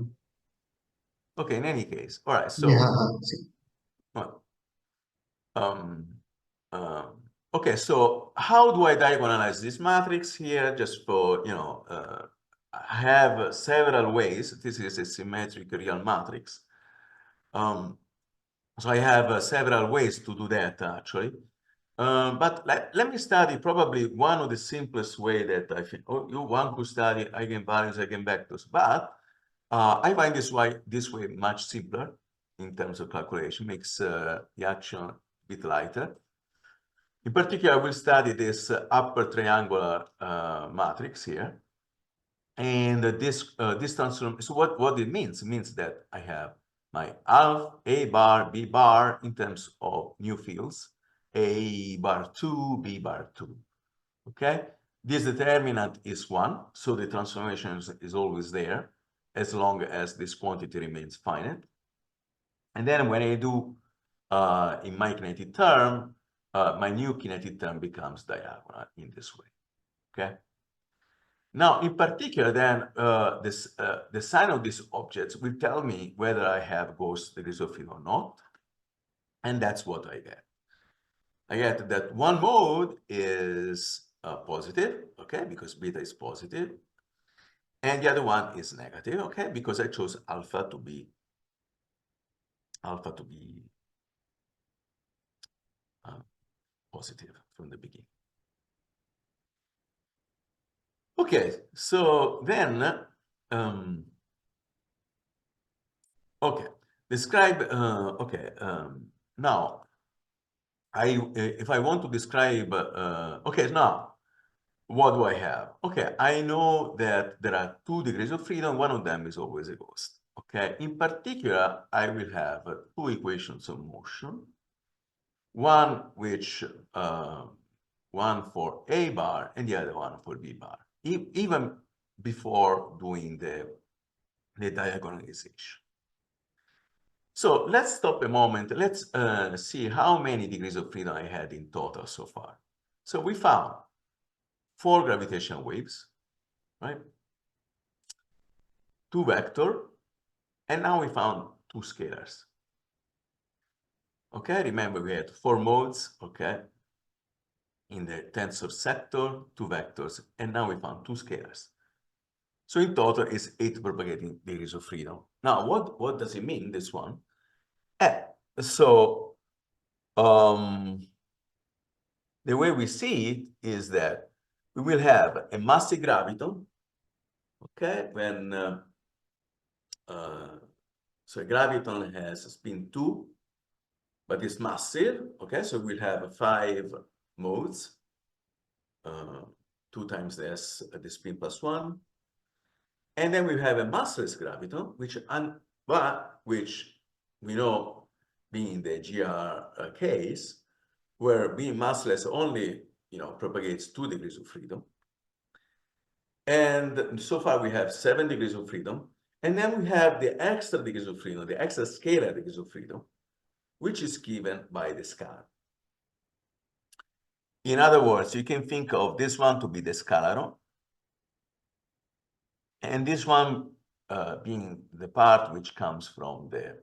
Okay, in any case. All right, so Yeah. okay, so how do I diagonalize this matrix here? Just for, you know, I have several ways. This is a symmetric real matrix. So I have several ways to do that, actually. But let me study probably one of the simplest way that I think, one could study eigenvalues, eigenvectors. But I find this way much simpler in terms of calculation, makes the action a bit lighter. In particular, I will study this upper triangular matrix here. And this transform, so what it means? It means that I have my alpha, A bar, B bar in terms of new fields, A bar 2, B bar 2, okay? This determinant is 1, so the transformation is always there as long as this quantity remains finite. And then when I do in my kinetic term, my new kinetic term becomes diagonal in this way, okay? Now, in particular, then, the sign of these objects will tell me whether I have Gauss degrees of freedom or not, and that's what I get. I get that one mode is positive, okay, because beta is positive, and the other one is negative, okay, because I chose alpha to be positive from the beginning. Okay, so then, okay, describe, now, if I want to describe, okay, now, what do I have? Okay, I know that there are 2 degrees of freedom. One of them is always a ghost. Okay, in particular, I will have 2 equations of motion. One which, one for A bar and the other one for B bar, even before doing the diagonalization. So let's stop a moment. Let's see how many degrees of freedom I had in total so far. So we found 4 gravitational waves, right? 2 vector, and now we found 2 scalars. Okay, remember we had 4 modes, okay, in the tensor sector, 2 vectors, and now we found 2 scalars. So in total is 8 propagating degrees of freedom. Now, what does it mean, this one? So the way we see it is that we will have a massive graviton, okay, when so a graviton has spin 2, but it's massive, okay, so we'll have 5 modes, 2 times the spin plus 1, and then we have a massless graviton, which we know, being the GR case, where being massless only, propagates 2 degrees of freedom. And so far we have 7 degrees of freedom. And then we have the extra degrees of freedom, the extra scalar degrees of freedom, which is given by the scalar. In other words, you can think of this one to be the scalaron, and this one being the part which comes from the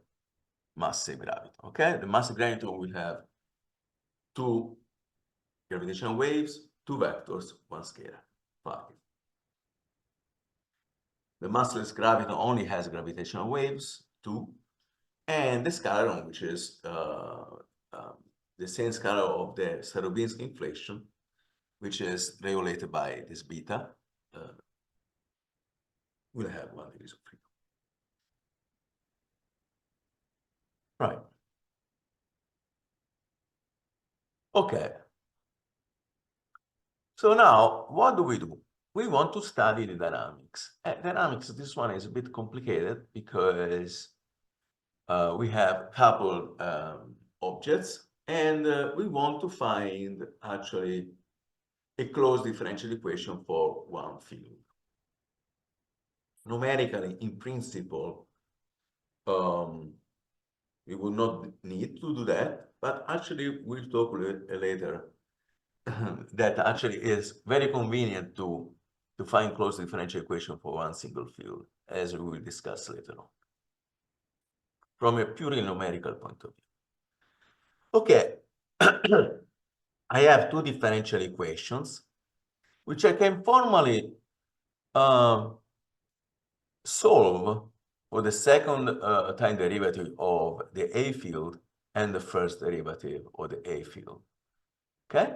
massive graviton, okay? The massive graviton will have 2 gravitational waves, 2 vectors, 1 scalar, 5. The massless graviton only has gravitational waves, 2, and the scalaron, which is the same scalar of the Starobinsky inflation, which is regulated by this beta, will have 1 degree of freedom. Right. Okay. So now, what do? We want to study the dynamics. Dynamics, this one is a bit complicated because we have a couple objects, and we want to find actually a closed differential equation for one field. Numerically, in principle, we will not need to do that, but actually we'll talk later that actually is very convenient to find closed differential equation for one single field, as we will discuss later on, from a purely numerical point of view. Okay, I have 2 differential equations, which I can formally solve for the second time derivative of the A field and the first derivative of the A field. Okay?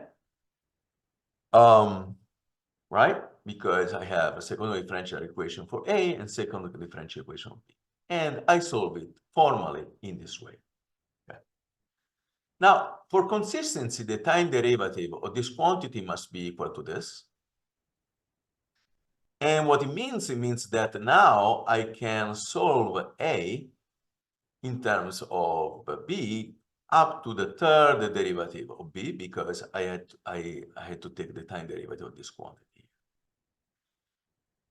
Right? Because I have a second differential equation for A and second differential equation for B. And I solve it formally in this way. Okay? Now, for consistency, the time derivative of this quantity must be equal to this. And what it means that now I can solve A in terms of B up to the third derivative of B, because I had to take the time derivative of this quantity.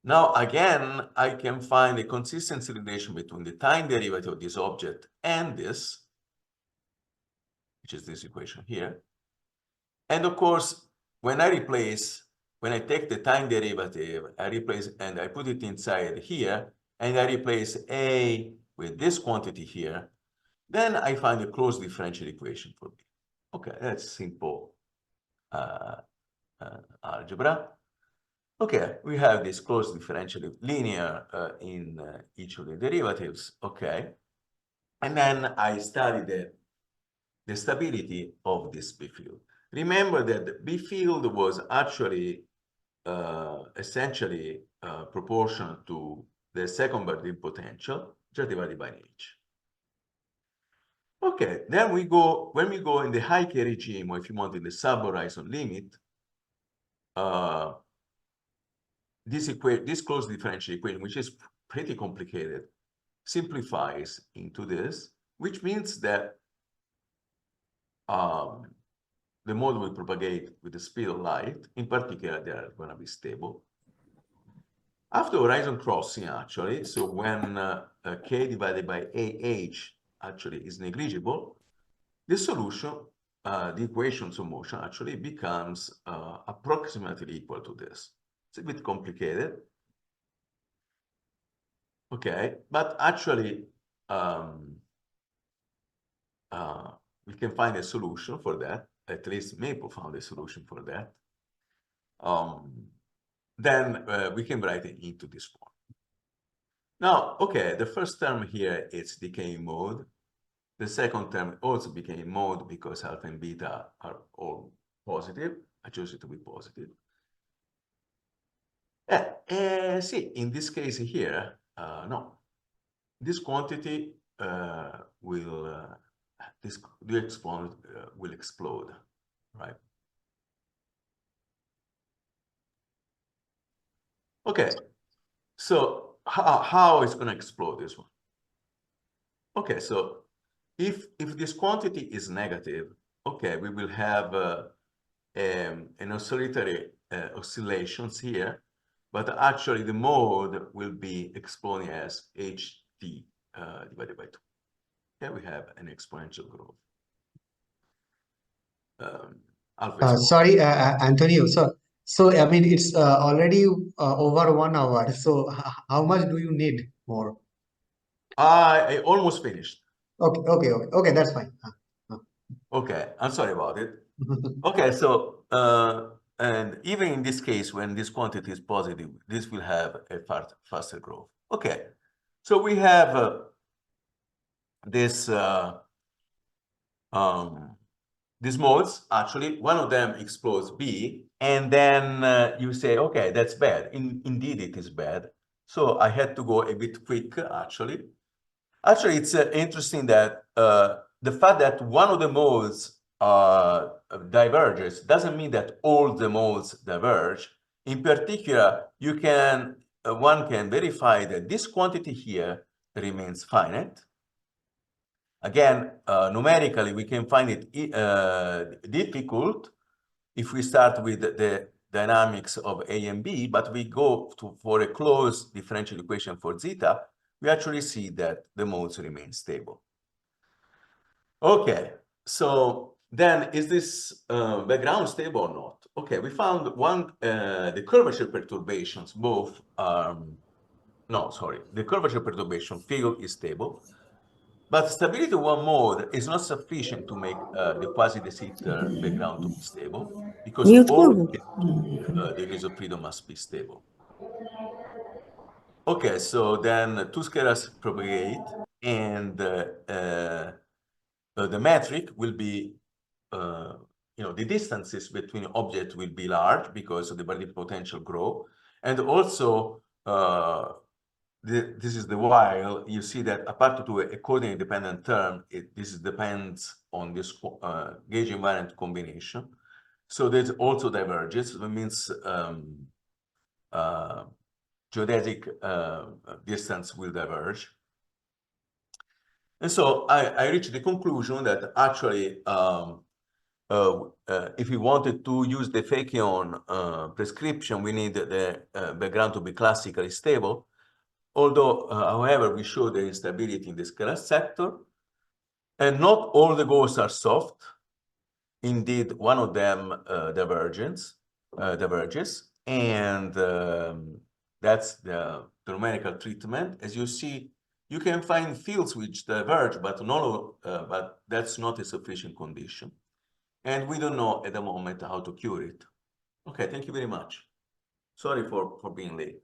Now, again, I can find a consistency relation between the time derivative of this object and this. which is this equation here. And of course, when I take the time derivative, I replace, and I put it inside here, and I replace A with this quantity here, then I find a closed differential equation for B. Okay, that's simple algebra. Okay, we have this closed differential linear in each of the derivatives. Okay, and then I study the stability of this B field. Remember that the B field was actually essentially proportional to the second Bardeen potential just divided by H. Okay, then when we go in the high K regime, or if you want in the sub-horizon limit, this closed differential equation, which is pretty complicated, simplifies into this, which means that the mode will propagate with the speed of light. In particular, they are going to be stable. After horizon crossing, actually, so when K divided by AH actually is negligible, the solution, the equations of motion actually becomes approximately equal to this. It's a bit complicated. Okay, but actually, we can find a solution for that. At least Maple found a solution for that. Then we can write it into this form. Now, okay, the first term here is decaying mode. The second term also became mode because alpha and beta are all positive. I chose it to be positive. See, in this case here, no. This quantity will explode, right? Okay, so how is going to explode this one? Okay, so if this quantity is negative, okay, we will have an oscillatory oscillations here, but actually the mode will be exploding as ht divided by 2. Okay, we have an exponential growth. Sorry, Antonio. So I mean, it's already over 1 hour. So how much do you need more? I almost finished. Okay. That's fine. Okay, I'm sorry about it. Okay, so and even in this case, when this quantity is positive, this will have a faster growth. Okay, so we have this these modes. Actually, one of them explodes B, and then you say, okay, that's bad. Indeed, it is bad. So I had to go a bit quick, actually. Actually, it's interesting that the fact that one of the modes diverges doesn't mean that all the modes diverge. In particular, you can one can verify that this quantity here remains finite. Again, numerically, we can find it difficult if we start with the dynamics of A and B, but we go for a closed differential equation for zeta, we actually see that the modes remain stable. Okay, so then is this background stable or not? Okay, we found the curvature perturbations, both, no, sorry, the curvature perturbation field is stable, but stability of one mode is not sufficient to make the quasi-de Sitter background to be stable, because all degrees of freedom must be stable. Okay, so then two scalars propagate, and the metric will be, the distances between objects will be large because of the Bardeen potential grow, and also this is the while you see that apart to a coordinate dependent term, this depends on this gauge invariant combination. So there's also divergence. That means geodetic distance will diverge. And so I reached the conclusion that actually, if we wanted to use the Fakion prescription, we need the background to be classically stable. Although, however, we show the instability in the scalar sector, and not all the ghosts are soft. indeed one of them diverges, and that's the numerical treatment. As you see, you can find fields which diverge, but but that's not a sufficient condition. And we don't know at the moment how to cure it. Okay, thank you very much. Sorry for being late.